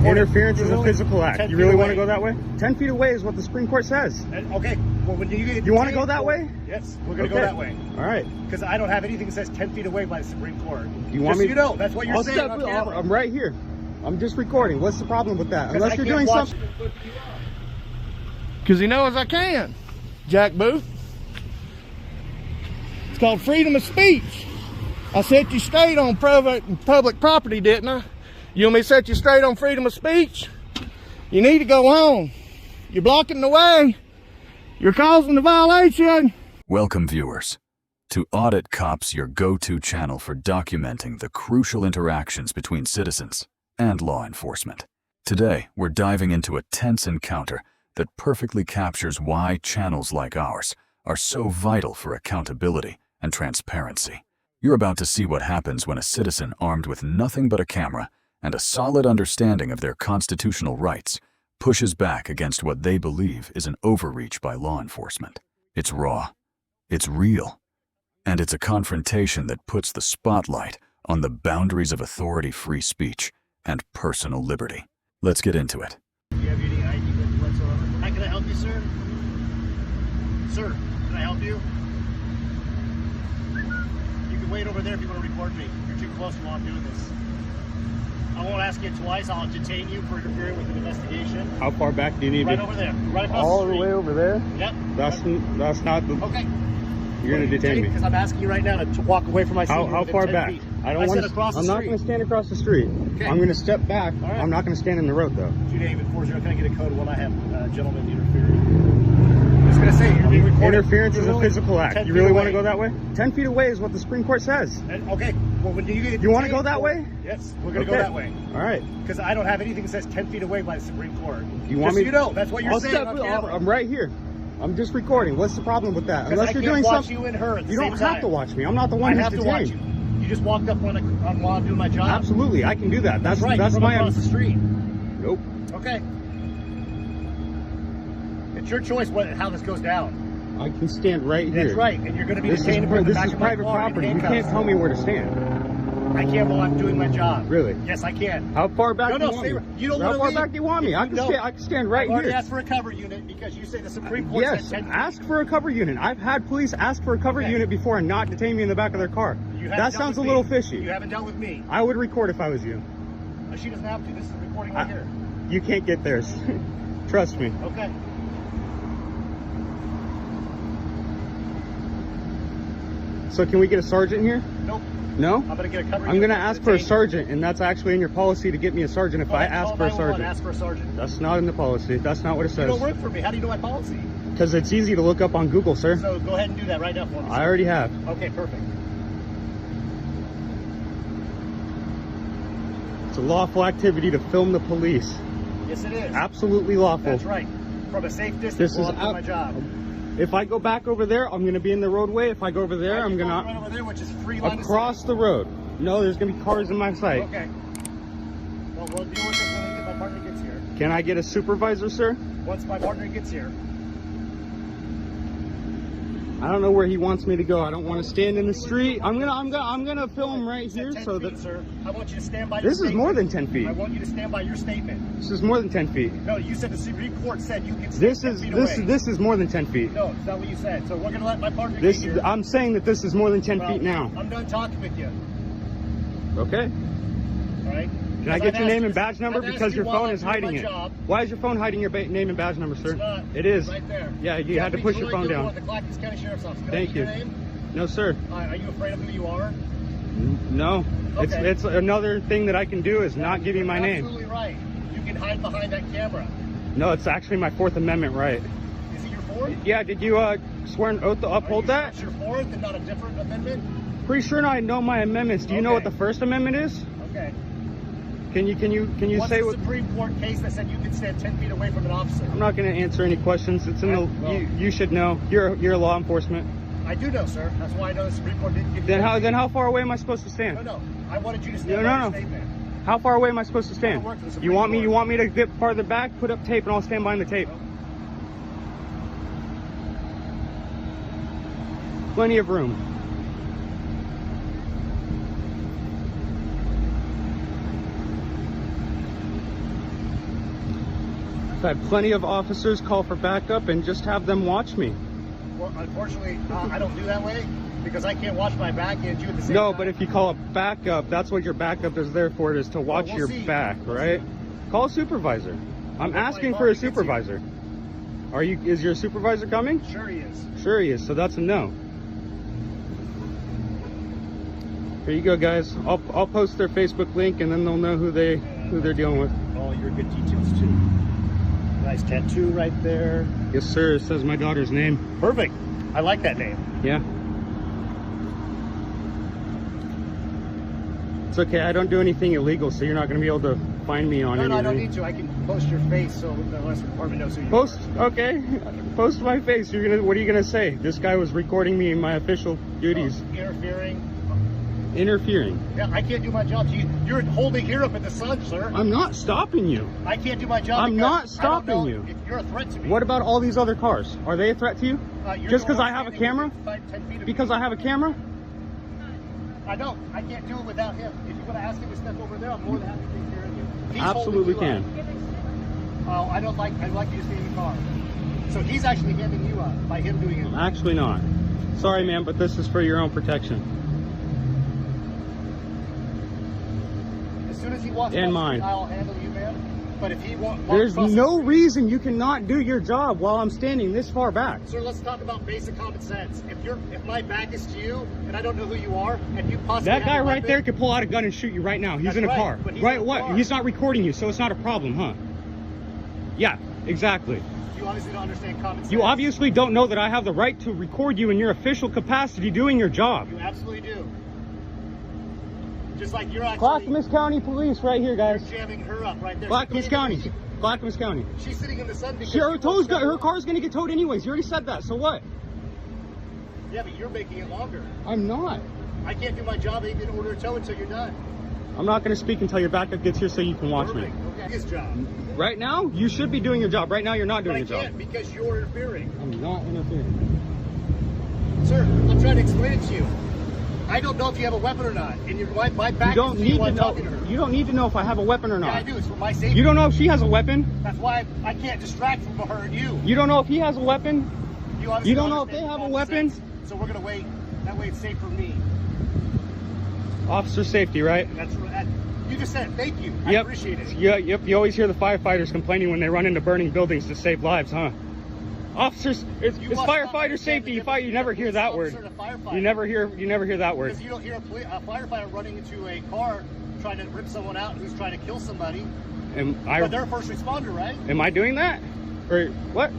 Interference is a physical act. You really want to go that way? 10 feet away is what the Supreme Court says. Okay. Well, when you want to go that way? Yes, we're going to go that way. All right. Because I don't have anything that says 10 feet away by the Supreme Court. You want me? You know, that's what you're saying on camera. I'm right here. I'm just recording. What's the problem with that? Unless you're doing something. Because he knows I can, Jack Booth. It's called freedom of speech. I set you straight on private and public property, didn't I? You want me to set you straight on freedom of speech? You need to go home. You're blocking the way. You're causing the violation. Welcome, viewers, to Audit Cops, your go-to channel for documenting the crucial interactions between citizens and law enforcement. Today, we're diving into a tense encounter that perfectly captures why channels like ours are so vital for accountability and transparency. You're about to see what happens when a citizen armed with nothing but a camera and a solid understanding of their constitutional rights pushes back against what they believe is an overreach by law enforcement. It's raw, it's real, and it's a confrontation that puts the spotlight on the boundaries of authority-free speech and personal liberty. Let's get into it. Do you have any ID whatsoever? How can I help you, sir? Sir, can I help you? You can wait over there if you want to record me. You're too close while I'm doing this. I won't ask you twice. I'll detain you for interfering with an investigation. How far back do you need Right me? over there. Right across All the street. the way over there? Yep. That's not the... Okay. You're going to detain me. Because I'm asking you right now to walk away from my seat. How far back? Feet. I don't want to. I'm not going to stand across the street. Okay. I'm going to step back. Right. I'm not going to stand in the road, though. 2-David-40, can I get a code when I have gentlemen interfering? I was going to say, you're being recorded. Interference is a physical act. You really want to go that way? 10 feet away is what the Supreme Court says. Okay. Well, when you want to go that way? Yes, we're going to go that way. All right. Because I don't have anything that says 10 feet away by the Supreme Court. You want me? You know, that's what you're saying on camera. I'm right here. I'm just recording. What's the problem with that? Unless you're doing something. You and her at the same time. You don't have to watch me. I'm not the one who's detained. I have to watch you. You just walked up while I'm doing my job. Absolutely, I can do that. That's right. That's my across the street. Nope. Okay. It's your choice how this goes down. I can stand right here. That's right, and you're going to be detained for the back of my car. This is private property. You can't tell me where to stand. I can while I'm doing my job. Really? Yes, I can. How far back do you want me? You don't How far back do you want me? I can stand right here. I've already asked for a cover unit because you say the Supreme Court said 10 feet. Ask for a cover unit. I've had police ask for a cover unit before and not detain me in the back of their car. That sounds a little fishy. You haven't dealt with me. I would record if I was you. She doesn't have to. This is a recording right here. You can't get theirs. Trust me. Okay. So can we get a sergeant here? Nope. No? I'm going to get a cover. I'm going to ask for a sergeant, and that's actually in your policy to get me a sergeant if I ask for a sergeant. Ask for a sergeant. That's not in the policy. That's not what it says. You don't work for me. How do you know my policy? Because it's easy to look up on Google, sir. So go ahead and do that right now for me. I already have. Okay, perfect. It's a lawful activity to film the police. Yes, it is. Absolutely lawful. That's right. From a safe distance while I'm doing my job. If I go back over there, I'm going to be in the roadway. If I go over there, I'm going to... Right over there, which is free line across the road. No, there's going to be cars in my sight. Okay. Well, we'll deal with this when my partner gets here. Can I get a supervisor, sir? Once my partner gets here. I don't know where he wants me to go. I don't want to stand in the street. I'm gonna film right here so that. Sir, I want you to stand by. This is more than 10 feet. I want you to stand by your statement. This is more than 10 feet. No, you said the Supreme Court said you can stand 10 feet away. This is more than 10 feet. No, it's not what you said. So we're gonna let my partner get here. I'm saying that this is more than 10 feet now. I'm done talking with you. Okay. All right. Can I get your name and badge number because your phone is hiding it? Why is your phone hiding your name and badge number, sir? It's not. It is. Right there. Yeah, you had to push your phone down. The Clackamas County Sheriff's Office. Thank you. No, sir. Are you afraid of who you are? No. Okay. It's another thing that I can do is not give you my name. Absolutely right. You can hide behind that camera. No, it's actually my Fourth Amendment right. Is it your fourth? Yeah. Did you swear an oath to uphold that? It's your fourth and not a different amendment? Pretty sure I know my amendments. Do you know what the First Amendment is? Okay. Can you What's say the what Supreme Court case that said you can stand 10 feet away from an officer? I'm not going to answer any questions. It's in the. You should know. You're law enforcement. I do know, sir. That's why I know the Supreme Court didn't give you. Then how far away am I supposed to stand? No. I wanted you to stand by your statement. How far away am I supposed to stand? You want me to get farther back? Put up tape and I'll stand behind the tape. Plenty of room. I've had plenty of officers call for backup and just have them watch me. Well, unfortunately, I don't do that way because I can't watch my back and you at the same time. No, but if you call a backup, that's what your backup is there for, is to watch we'll your see. back, We'll right? see. Call a supervisor. I'm asking for a supervisor. Is your supervisor coming? Sure he is. Sure he is, so that's a no. Here you go, guys. I'll post their Facebook link and then they'll know who they're dealing with. All your good details too. Nice tattoo right there. Yes, sir. It says my daughter's name. Perfect. I like that name. Yeah. It's okay. I don't do anything illegal, so you're not going to be able to find me on anything. No, I don't need to. I can post your face so the rest of the department knows who you Post, are. okay. Post my face. What are you gonna say? This guy was recording me in my official duties. Interfering. Yeah, I can't do my job. You're holding here up in the sun, sir. I'm not stopping you. I can't do my job. I'm not stopping you. If you're a threat to me. What about all these other cars? Are they a threat to you? Just because I have a camera? 10 feet of Because I have a camera? I don't. I can't do it without him. If you want to ask him to step over there, I'm more than happy to take care of you. He's Absolutely holding you can. up. I'd like you to stay in the car. So he's actually handing you up by him doing it. Actually not. Sorry, man, but this is for your own protection. As soon as he walks And across the mine. street, I'll handle you, man. But if he won't, There's no reason you cannot do your job while I'm standing this far back. Sir, let's talk about basic common sense. If my back is to you and I don't know who you are, and you possibly That guy have a right weapon, there could pull out a gun and shoot you right now. He's That's in a right, car. but he's Right? in a What? car. He's not recording you, so it's not a problem, huh? Yeah, exactly. You obviously don't understand common sense. You obviously don't know that I have the right to record you in your official capacity doing your job. You absolutely do. Just like you're actually Clackamas County Police right here, guys. jamming her up right there. Clackamas County. Clackamas County. She's sitting in the sun because Her car's gonna get towed anyways. You already said that, so what? Yeah, but you're making it longer. I'm not. I can't do my job even in order to tow until you're done. I'm not gonna speak until your backup gets here so you can watch me. Perfect. Okay. His job. Right now, you should be doing your job. Right now, you're not But doing I your job. can't because you're interfering. I'm not interfering. Sir, I'm trying to explain it to you. I don't know if you have a weapon or not. And my back You don't is need you to while know. talking to her. You don't need to know if I have a weapon or Yeah, I not. do. It's for my safety. You don't know if she has a weapon. That's why I can't distract from her and you. You don't know if he has a weapon. obviously You don't know if understand they have a common weapon? sense, so we're gonna wait. That way it's safe for me. Officer safety, right? That's right. You just said thank you. I Yep. appreciate it. Yeah, yep. You always hear the firefighters complaining when they run into burning buildings to save lives, huh? Officers, it's You must not firefighter understand safety. the You difference never between hear a that police word. officer and a firefighter. You never hear that word. Because you don't hear a firefighter running into a car trying to rip someone out who's trying to kill somebody. But they're a first responder, right? Am I doing that? Or what?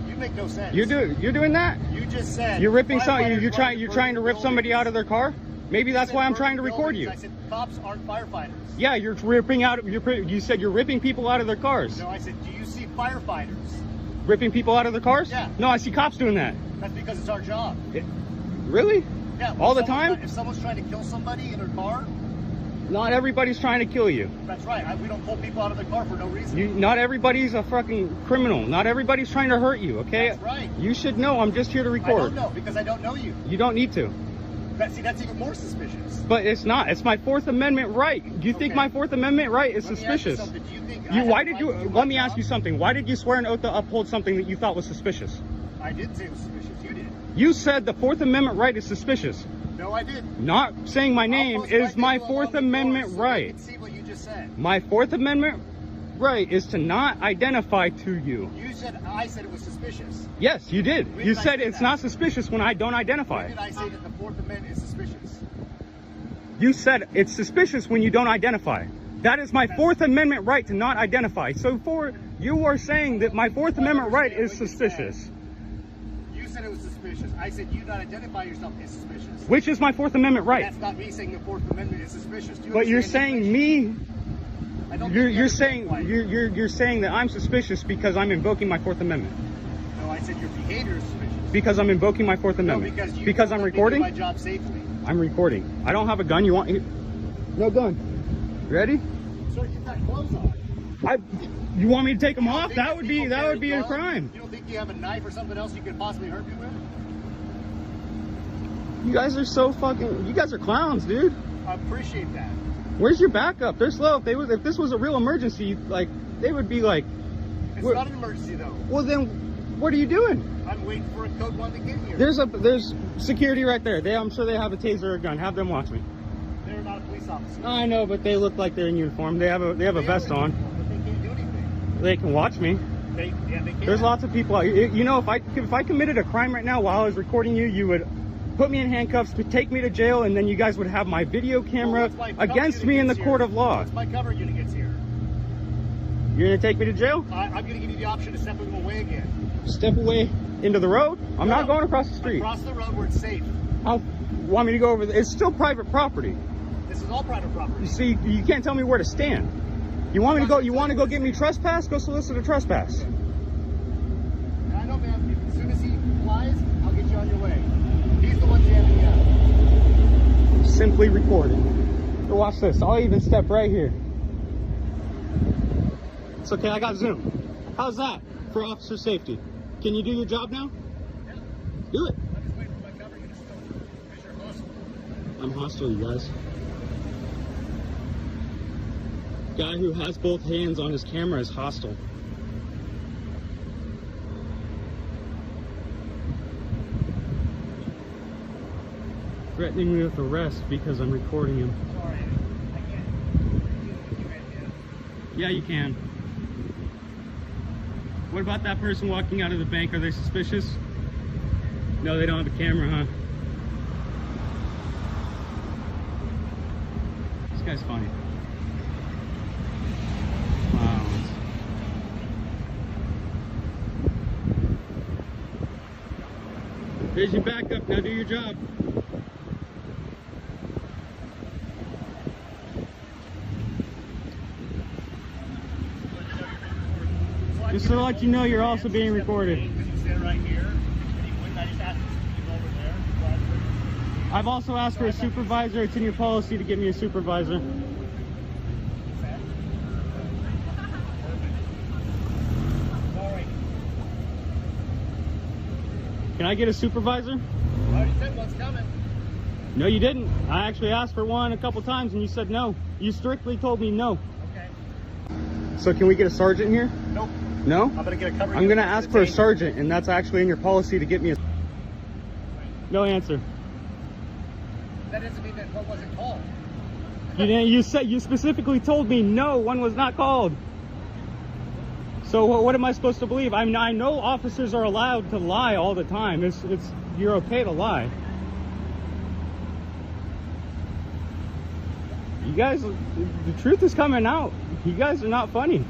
You make no sense. You're doing that? You just said You're ripping firefighters you're running trying to rip burning somebody out of their car? Maybe that's said why I'm burning trying to record buildings. you. I said cops aren't firefighters. Yeah, you said you're ripping people out of their cars. No, I said, do you see firefighters? Ripping people out of their cars? Yeah. No, I see cops doing that. That's because it's our job. Really? Yeah. All the if time? If someone's trying to kill somebody in their car, Not everybody's trying to kill you. that's right. We don't pull people out of their car for no reason. Not everybody's a fucking criminal. Not everybody's trying to hurt you, okay? That's right. You should know I'm just here to I record. don't know because I don't know you. You don't need to. That's even more suspicious. But it's not. It's my Fourth Amendment right. Do you think Okay. my Fourth Amendment right is Let me ask you suspicious? something. Do you think I You have why the did right you to do let my me ask job? you something. Why did you swear an oath to uphold something that you thought was suspicious? I did say it was suspicious. You did. You said the Fourth Amendment right is suspicious. No, I did. Not saying my name I'll post is right my there along Fourth the Amendment door so they right. can see what you just said. My Fourth Amendment right is to not identify to you. I said it was suspicious. Yes, you did. When You did I said say it's that? not suspicious when I don't Why identify. did I say that the Fourth Amendment is suspicious? You said it's suspicious when you don't identify. That is my Fourth Amendment right to not identify. So you are saying that my Fourth Amendment right is suspicious. You said it was suspicious. I said you not identify yourself as suspicious. Which is my Fourth Amendment right. That's not me saying the Fourth Amendment is suspicious. Do you But you're understand saying the me. I don't think You're you understand saying why. you're saying that I'm suspicious because I'm invoking my Fourth Amendment. No, I said your behavior is suspicious. Because I'm invoking my Fourth No, Amendment. because I'm don't let me do recording. my job safely. I'm recording. I don't have a gun. You want? No gun. Ready? Sir, you've got clothes on. You want me to take them You don't off? think That that would be people carry a guns? crime. You don't think you have a knife or something else you could possibly hurt me with? You guys are so fucking. You guys are clowns, dude. I appreciate that. Where's your backup? They're slow. If this was a real emergency, like they would be like It's not an emergency though. Well then, what are you doing? I'm waiting for a code one to get here. There's security right there. I'm sure they have a taser or a gun. Have them watch me. They're not a police officer. I know, but they look like they're in uniform. They have a vest on. But they can't do anything. They can watch me. They can. There's lots of people out here. You know, if I committed a crime right now while I was recording you, you would put me in handcuffs, take me to jail, and then you guys would have my video camera against me in the court of law. Once my cover unit gets here, You're gonna take me to jail? I'm gonna give you the option to step away again. Step away into the road? I'm not going across the street. Across the road where it's safe. How want me to go over there? It's still private property. This is all private property. You see, you can't tell me where to stand. You want me to go? You want to go get me trespass? Go solicit a trespass. I know, man. As soon as he flies, I'll get you on your way. He's the one jamming you up. Simply recording. So watch this. I'll even step right here. It's okay. I got Zoom. How's that for officer safety? Can you do your job now? Yeah. Do it. I'm just waiting for my cover unit to stop. Because you're hostile. I'm hostile, you guys. Guy who has both hands on his camera is hostile. Threatening me with arrest because I'm recording him. Sorry. I can't. Yeah, you can. What about that person walking out of the bank? Are they suspicious? No, they don't have a camera, huh? This guy's funny. Wow. Here's your backup. Now do your job. Just to let you know, you're also being recorded. You stand right here, and he wouldn't. I just asked him to keep over there. I've also asked for a supervisor. It's in your policy to give me a supervisor. Sorry. Can I get a supervisor? I already said one's coming. No, you didn't. I actually asked for one a couple times and you said no. You strictly told me no. Okay. So can we get a sergeant here? Nope. No? I'm gonna get a cover. I'm gonna ask for a sergeant, and that's actually in your policy to get me a... No answer. That doesn't mean that one wasn't called. You didn't. You specifically told me no, one was not called. So what am I supposed to believe? I know officers are allowed to lie all the time. You're okay to lie. You guys, the truth is coming out. You guys are not funny.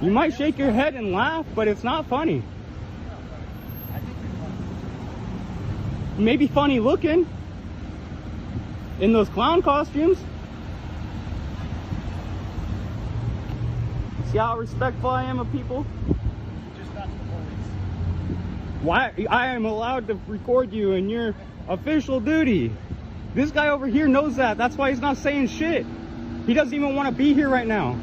You might shake your head and laugh, but it's not funny. I think you're funny. Maybe funny looking in those clown costumes. See how respectful I am of people? Just not to the police. Why? I am allowed to record you in your official duty. This guy over here knows that. That's why he's not saying shit. He doesn't even want to be here right now.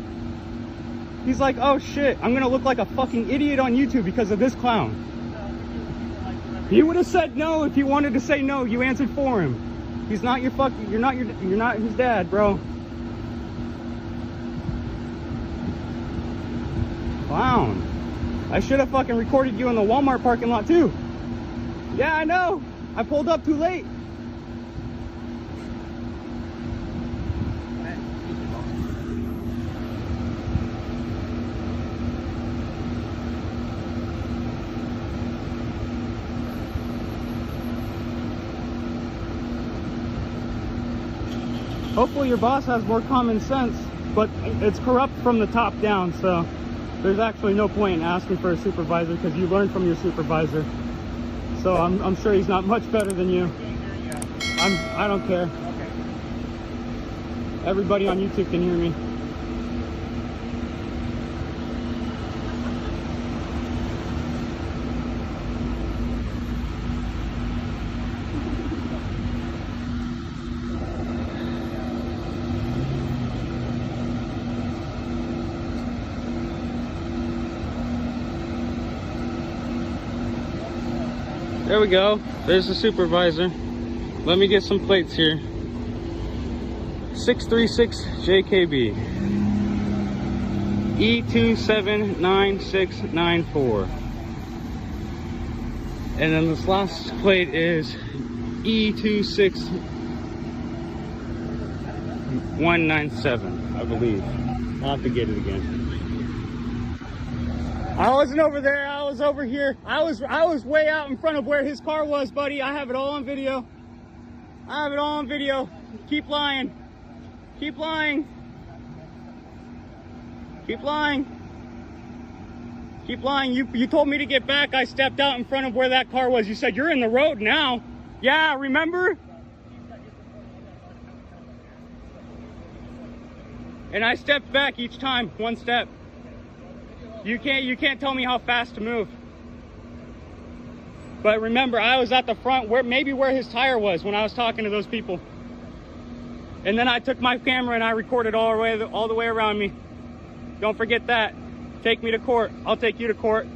He's like, oh shit, I'm gonna look like a fucking idiot on YouTube because of this clown. He would have said no if he wanted to say no. You answered for him. He's not your fucking, you're not his dad, bro. Clown. I should have fucking recorded you in the Walmart parking lot too. Yeah, I know. I pulled up too late. Hopefully your boss has more common sense, but it's corrupt from the top down, so there's actually no point in asking for a supervisor because you learned from your supervisor. So I'm sure he's not much better than you. I don't care. Everybody on YouTube can hear me. There we go. There's the supervisor. Let me get some plates here. 636 JKB. E279694. And then this last plate is E26197, I believe. I'll have to get it again. I wasn't over there, I was over here. I was way out in front of where his car was, buddy. I have it all on video. I have it all on video. Keep lying. Keep lying. Keep lying. Keep lying. You told me to get back. I stepped out in front of where that car was. You said, you're in the road now. Yeah, remember? And I stepped back each time, one step. You can't tell me how fast to move. But remember, I was at the front, maybe where his tire was when I was talking to those people. And then I took my camera and I recorded all the way around me. Don't forget that. Take me to court. I'll take you to court.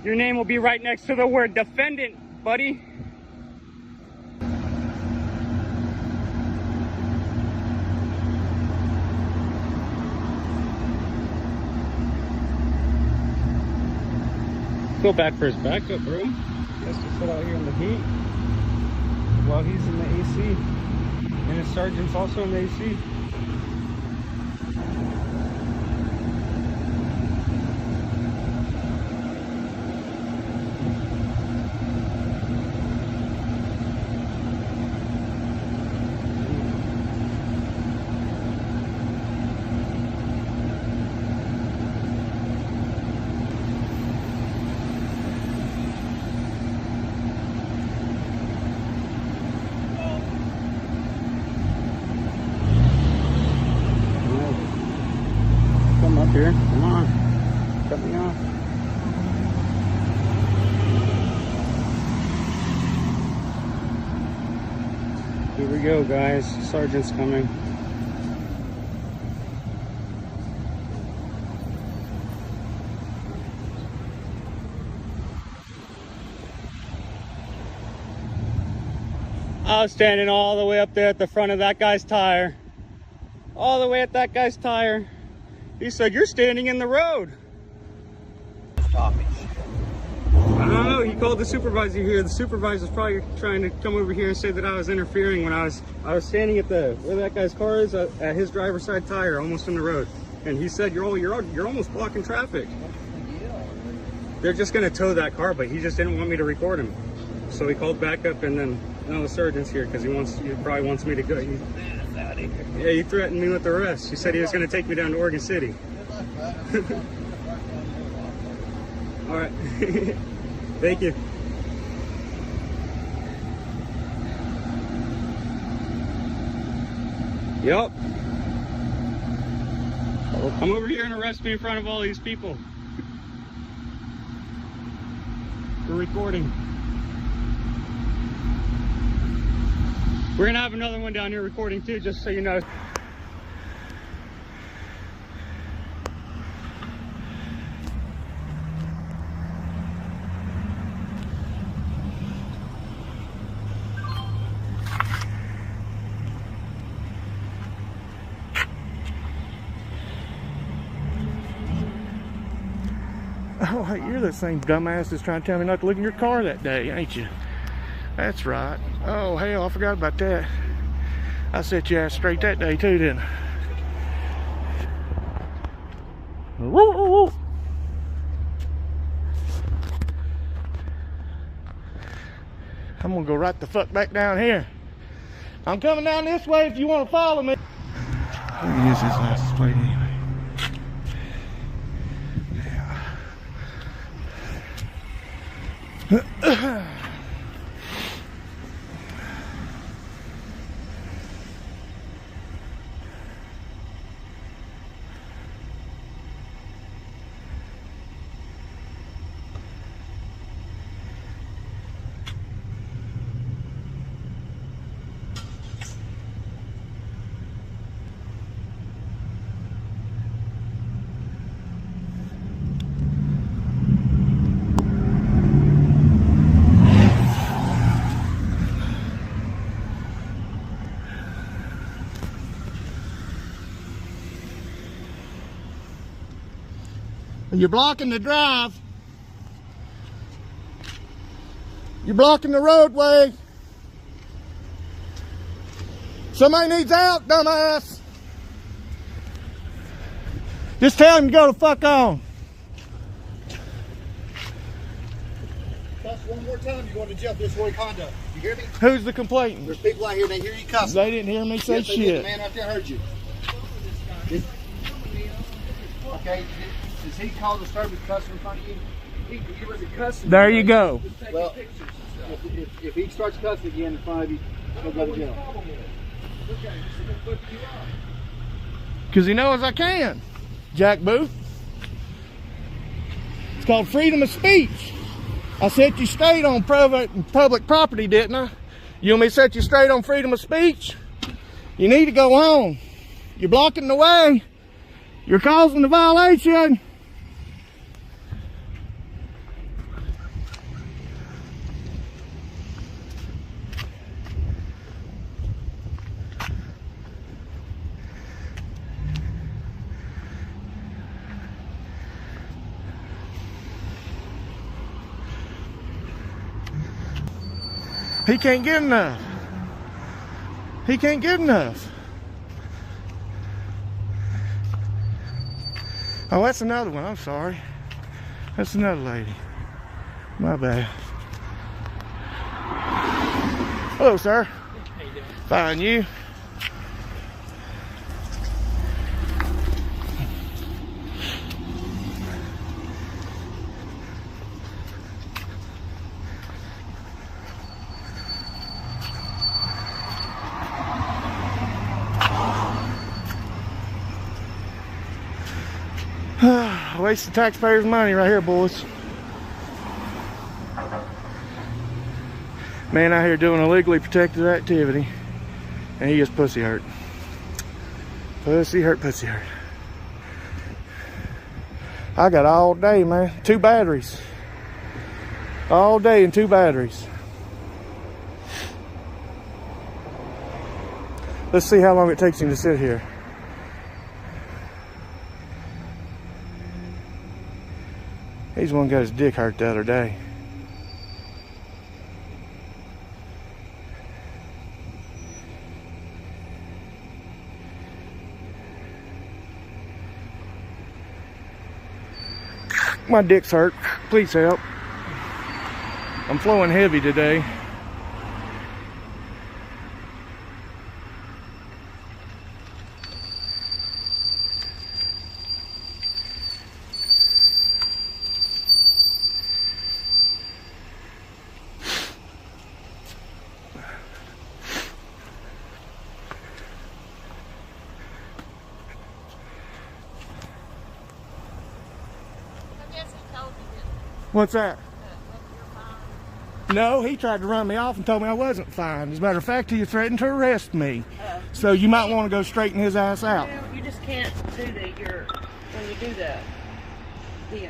Your name will be right next to the word defendant, buddy. Go back for his backup, bro. He has to sit out here in the heat while he's in the AC. And his sergeant's also in the AC. Here, come on, cut me off. Here we go, guys. Sergeant's coming. I was standing all the way up there at the front of that guy's tire. All the way at that guy's tire. He said, you're standing in the road. I don't know, he called the supervisor here. The supervisor's probably trying to come over here and say that I was interfering when I was standing at where that guy's car is, at his driver's side tire, almost in the road. And he said, you're almost blocking traffic. They're just gonna tow that car, but he just didn't want me to record him. So he called back up, and then now the sergeant's here because he probably wants me to go. Yeah, he threatened me with arrest. He said he was going to take me down to Oregon City. All right. Thank you. Yep. Come over here and arrest me in front of all these people for recording. We're gonna have another one down here recording too, just so you know. Oh, hey, you're the same dumbass that's trying to tell me not to look in your car that day, ain't you? That's right. Oh, hell, I forgot about that. I set your ass straight that day, too, didn't I? Woo, woo, woo. I'm gonna go right the fuck back down here. I'm coming down this way if you want to follow me. Let me use this license plate anyway. Yeah. You're blocking the drive. You're blocking the roadway. Somebody needs out, dumbass. Just tell him to go the fuck on. Cuss one more time, you're going to jail for disorderly conduct. You hear me? Who's the complainant? There's people out here, they hear you cussing. They didn't hear me say Yes, they did. The shit. man out there heard you. Okay, does he cause a disturbance cussing in front of you? He wasn't cussing. There you go. Well, if he starts cussing again in front of you, he'll go to jail. Because he knows I can. Jack Booth. It's called freedom of speech. I set you straight on private and public property, didn't I? You want me to set you straight on freedom of speech? You need to go home. You're blocking the way. You're causing the violation. He can't get enough. He can't get enough. Oh, that's another one. I'm sorry. That's another lady. My bad. Hello, sir. How you doing? Fine, you? Waste the taxpayers' money right here, boys. Man out here doing illegally protected activity, and he gets pussy hurt. Pussy hurt, pussy hurt. I got all day, man. 2 batteries. All day and 2 batteries. Let's see how long it takes him to sit here. He's the one who got his dick hurt the other day. My dick's hurt. Please help. I'm flowing heavy today. What's that? No, he tried to run me off and told me I wasn't fine. As a matter of fact, he threatened to arrest me. So you might want to go straighten his ass out. You just can't do that. When you do that, the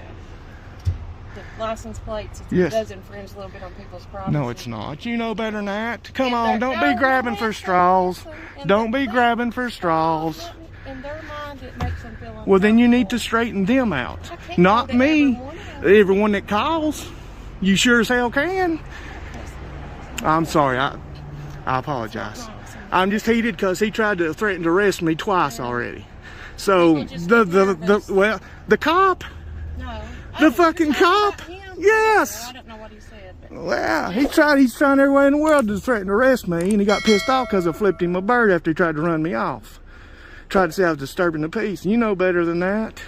license plates, it does infringe a little bit on people's privacy. No, it's not. You know better than that. Come on, don't be grabbing for straws. Don't be grabbing for straws. In their mind, it makes them feel uncomfortable. Well, then you need to straighten them out. Not me. Everyone that calls. You sure as hell can. I'm sorry. I apologize. I'm just heated because he tried to threaten to arrest me twice already. So the cop. No. The fucking cop. Yes. I don't know what he said. But Well, he's trying every way in the world to threaten to arrest me, and he got pissed off because I flipped him a bird after he tried to run me off. Tried to say I was disturbing the peace. You know better than that.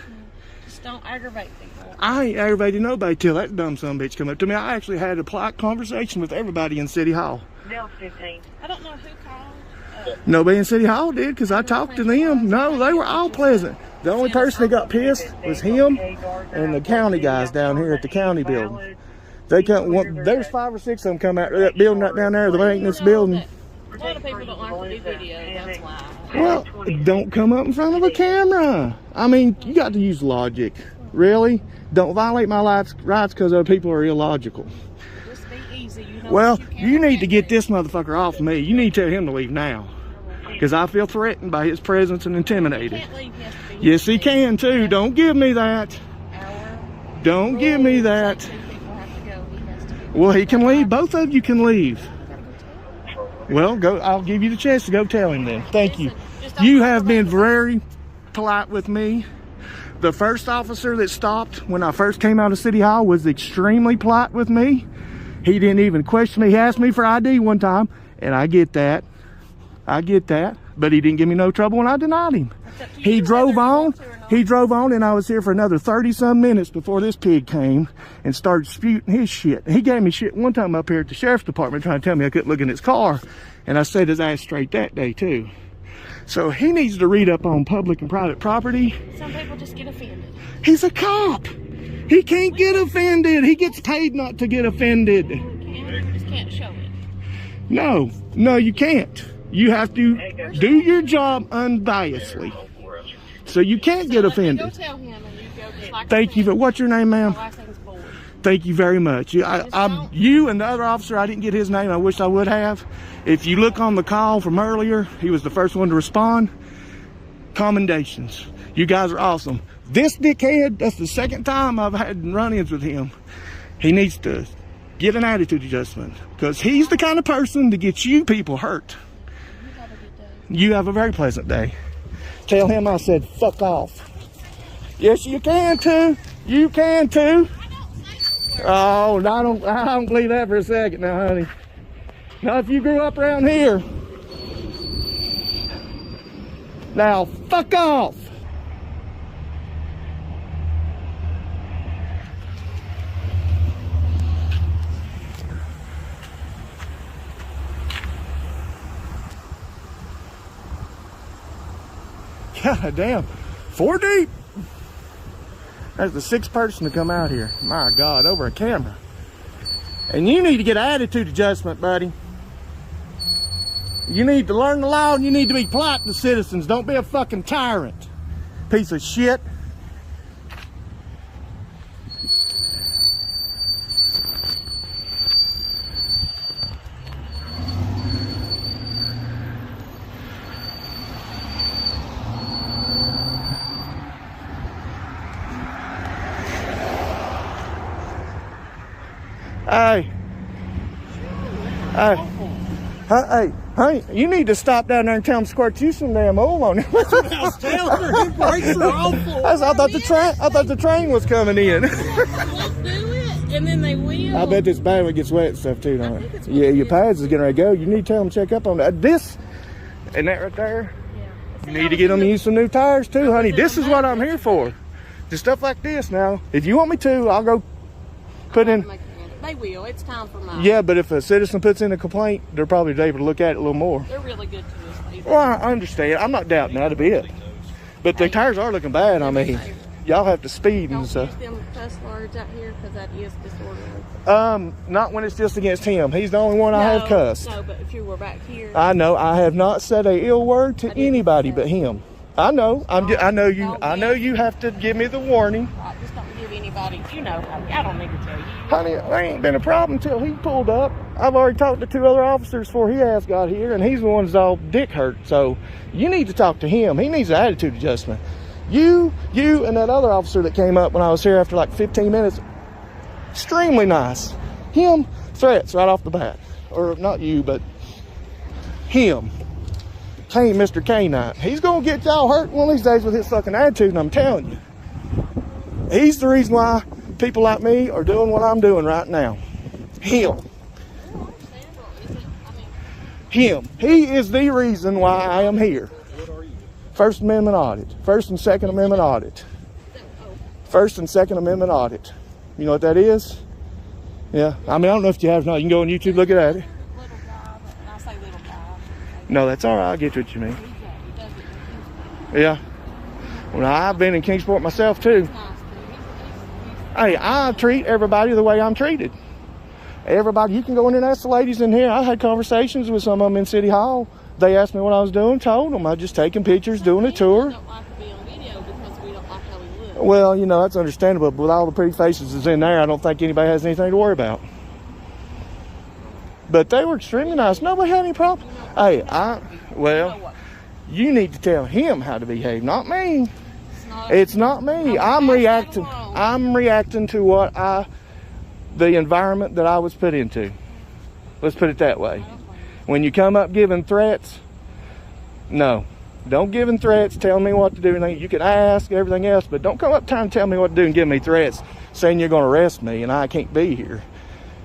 just don't aggravate people. I ain't aggravated nobody till that dumb son bitch come up to me. I actually had a polite conversation with everybody in City Hall. Bill 15. I don't know who called. Nobody in City Hall did because I talked to them. No, they were all pleasant. The only person that got pissed was him and the county guys down here at the county building. They come. There's 5 or 6 of them come out of that building right down there, the maintenance building. A lot of people don't like to do video, that's why. Well, don't come up in front of a camera. I mean, you got to use logic. Really? Don't violate my rights because other people are illogical. Just be easy. You know Well, what you need to get this motherfucker off me. You need to tell him to leave now. Because I feel threatened by his presence and intimidated. He can't leave, he has to be Yes, he can too. Don't give me that. hour Don't give me that. Two people have to go. He has to be. Well, he can leave. Both of you can leave. Well, go. I'll give you the chance to go tell him then. Thank you. You have been very polite with me. The first officer that stopped when I first came out of City Hall was extremely polite with me. He didn't even question me. He asked me for ID one time, and I get that. I get that. But he didn't give me no trouble when I denied him. He drove on. He drove on, and I was here for another 30-some minutes before this pig came and started spewing his shit. He gave me shit one time up here at the sheriff's department trying to tell me I couldn't look in his car. And I set his ass straight that day, too. So he needs to read up on public and private property. Some people just get offended. He's a cop. He can't get offended. He gets paid not to get offended. You just can't show it. No, you can't. You have to do your job unbiasedly. So you can't get Go offended. tell him and you go just like Thank you. What's your name, ma'am? My last name's Boyd. Thank you very much. You and the other officer, I didn't get his name. I wish I would have. If you look on the call from earlier, he was the first one to respond. Commendations. You guys are awesome. This dickhead, that's the second time I've had run-ins with him. He needs to get an attitude adjustment because he's the kind of person that gets you people hurt. You have a good day. You have a very pleasant day. Tell him I said fuck off. Yes, you can too. You can too. Oh, I don't believe that for a second now, honey. Now, if you grew up around here, now fuck off. God damn, 4 deep. That's the 6th person to come out here. My God, over a camera. And you need to get an attitude adjustment, buddy. You need to learn the law and you need to be polite to citizens. Don't be a fucking tyrant. Piece of shit. Hey, honey, you need to stop down there and tell them to squirt you some damn oil on it. That's what I was telling her. His brakes are awful. I thought the train was coming in. Let's do it, and then they will. I bet this bad when it gets wet and stuff too, don't it? Yeah, your pads is getting ready to go. You need to tell them to check up on that. This, and that right there. Yeah. You need to get them to use some new tires too, honey. This is what I'm here for. Just stuff like this now. If you want me to, I'll go put in. They will. It's time for mine. Yeah, but if a citizen puts in a complaint, they're probably able to look at it a little more. They're really good to us. Well, I understand. I'm not doubting that a bit. But the tires are looking bad. I mean, y'all have to speed and Don't stuff. use them cuss words out here because that is disorderly. Not when it's just against him. He's the only one I have cussed. No, but if you were back here. I know. I have not said a ill word to anybody but him. I know. I know you. I know you have to give me the warning. Right, just don't give anybody. You know, I don't need to tell you. Honey, there ain't been a problem until he pulled up. I've already talked to 2 other officers before he has got here, and he's the one that's all dick hurt. So you need to talk to him. He needs an attitude adjustment. You and that other officer that came up when I was here after like 15 minutes, extremely nice. Him, threats right off the bat. Or not you, but him. Mr. K-9. He's going to get y'all hurt one of these days with his fucking attitude, and I'm telling you. He's the reason why people like me are doing what I'm doing right now. Him. Him. He is the reason why I am here. First Amendment audit. First and Second Amendment audit. First and Second Amendment audit. You know what that is? Yeah. I mean, I don't know if you have or not. You can go on YouTube, look at it. No, that's all right. I get what you mean. Yeah. Well, I've been in Kingsport myself, too. Hey, I treat everybody the way I'm treated. Everybody, you can go in there and ask the ladies in here. I had conversations with some of them in City Hall. They asked me what I was doing, told them. I was just taking pictures, doing a tour. Don't like to be on video because we don't like how we look. Well, you know, that's understandable. But with all the pretty faces that's in there, I don't think anybody has anything to worry about. But they were extremely nice. Nobody had any problem. Hey, you need to tell him how to behave, not me. It's not me. I'm reacting. I'm reacting to what the environment that I was put into. Let's put it that way. When you come up giving threats, no. Don't give him threats, tell me what to do. You can ask, everything else, but don't come up trying to tell me what to do and give me threats saying you're going to arrest me and I can't be here.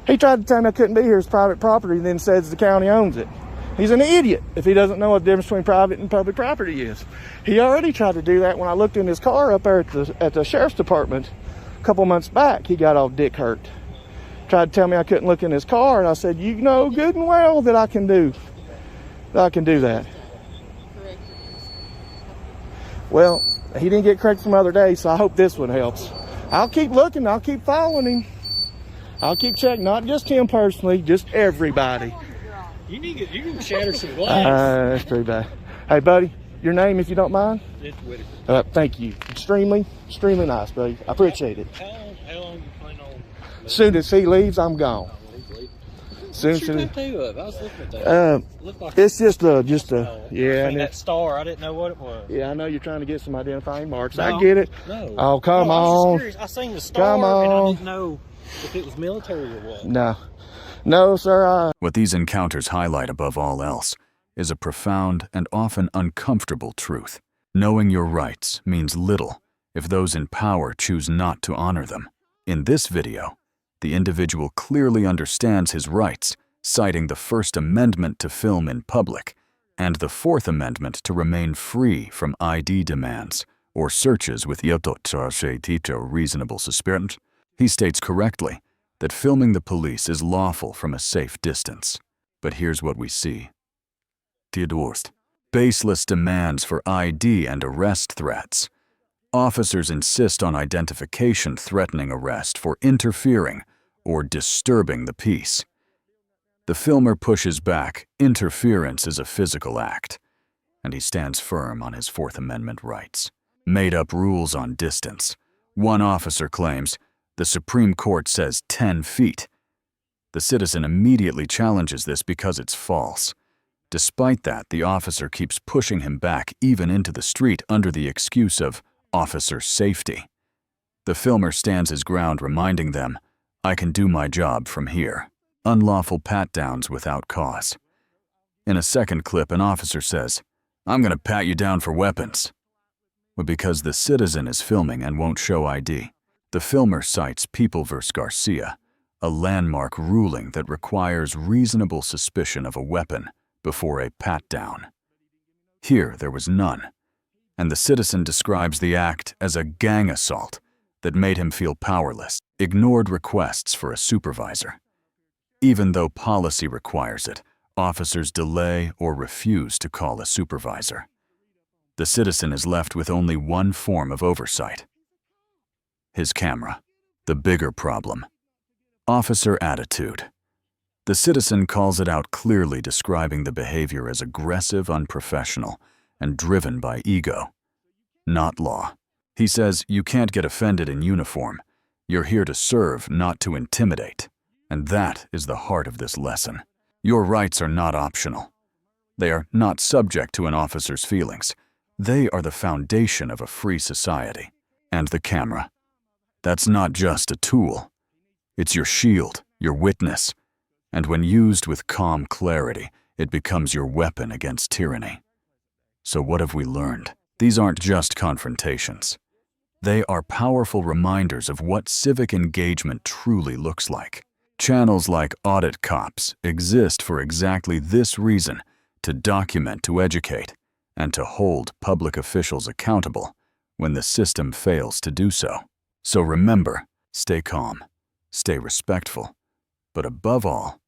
He tried to tell me I couldn't be here. It's private property, and then says the county owns it. He's an idiot if he doesn't know what the difference between private and public property is. He already tried to do that when I looked in his car up there at the sheriff's department a couple months back. He got all dick hurt. Tried to tell me I couldn't look in his car, and I said, you know good and well that I can do that. Well, he didn't get correct from other days, so I hope this one helps. I'll keep looking. I'll keep following him. I'll keep checking, not just him personally, just everybody. You can shatter some glass. That's pretty bad. Hey, buddy, your name, if you don't mind? It's Whitaker. Thank you. Extremely nice, buddy. I appreciate it. How long you plan on? As soon as he leaves, I'm gone. What's your tattoo of? I was looking at that. Like it's just a yeah. And that star, I didn't know what it was. Yeah, I know you're trying to get some identifying marks. No, I get it. No. Oh, come on. I seen the star, come on. and I didn't know if it was military or what. No, sir. What these encounters highlight above all else is a profound and often uncomfortable truth. Knowing your rights means little if those in power choose not to honor them. In this video, the individual clearly understands his rights, citing the First Amendment to film in public and the Fourth Amendment to remain free from ID demands or searches with reasonable suspicion. He states correctly that filming the police is lawful from a safe distance. But here's what we see. Baseless demands for ID and arrest threats. Officers insist on identification threatening arrest for interfering or disturbing the peace. The filmer pushes back, interference is a physical act, and he stands firm on his Fourth Amendment rights. Made-up rules on distance. One officer claims, the Supreme Court says 10 feet. The citizen immediately challenges this because it's false. Despite that, the officer keeps pushing him back even into the street under the excuse of officer safety. The filmer stands his ground, reminding them, I can do my job from here. Unlawful pat-downs without cause. In a second clip, an officer says, I'm going to pat you down for weapons. But because the citizen is filming and won't show ID, the filmer cites People v. Garcia, a landmark ruling that requires reasonable suspicion of a weapon before a pat-down. Here, there was none, and the citizen describes the act as a gang assault that made him feel powerless, ignored requests for a supervisor. Even though policy requires it, officers delay or refuse to call a supervisor. The citizen is left with only one form of oversight: his camera. The bigger problem: officer attitude. The citizen calls it out clearly, describing the behavior as aggressive, unprofessional, and driven by ego, not law. He says, you can't get offended in uniform. You're here to serve, not to intimidate. And that is the heart of this lesson. Your rights are not optional. They are not subject to an officer's feelings. They are the foundation of a free society. And the camera. That's not just a tool. It's your shield, your witness. And when used with calm clarity, it becomes your weapon against tyranny. So what have we learned? These aren't just confrontations. They are powerful reminders of what civic engagement truly looks like. Channels like Audit Cops exist for exactly this reason: to document, to educate, and to hold public officials accountable when the system fails to do so. So remember, stay calm, stay respectful, but above all,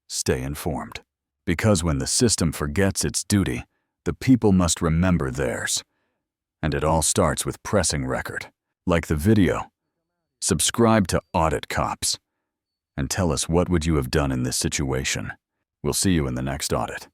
stay informed. Because when the system forgets its duty, the people must remember theirs. And it all starts with pressing record. Like the video, subscribe to Audit Cops, and tell us what would you have done in this situation. We'll see you in the next audit.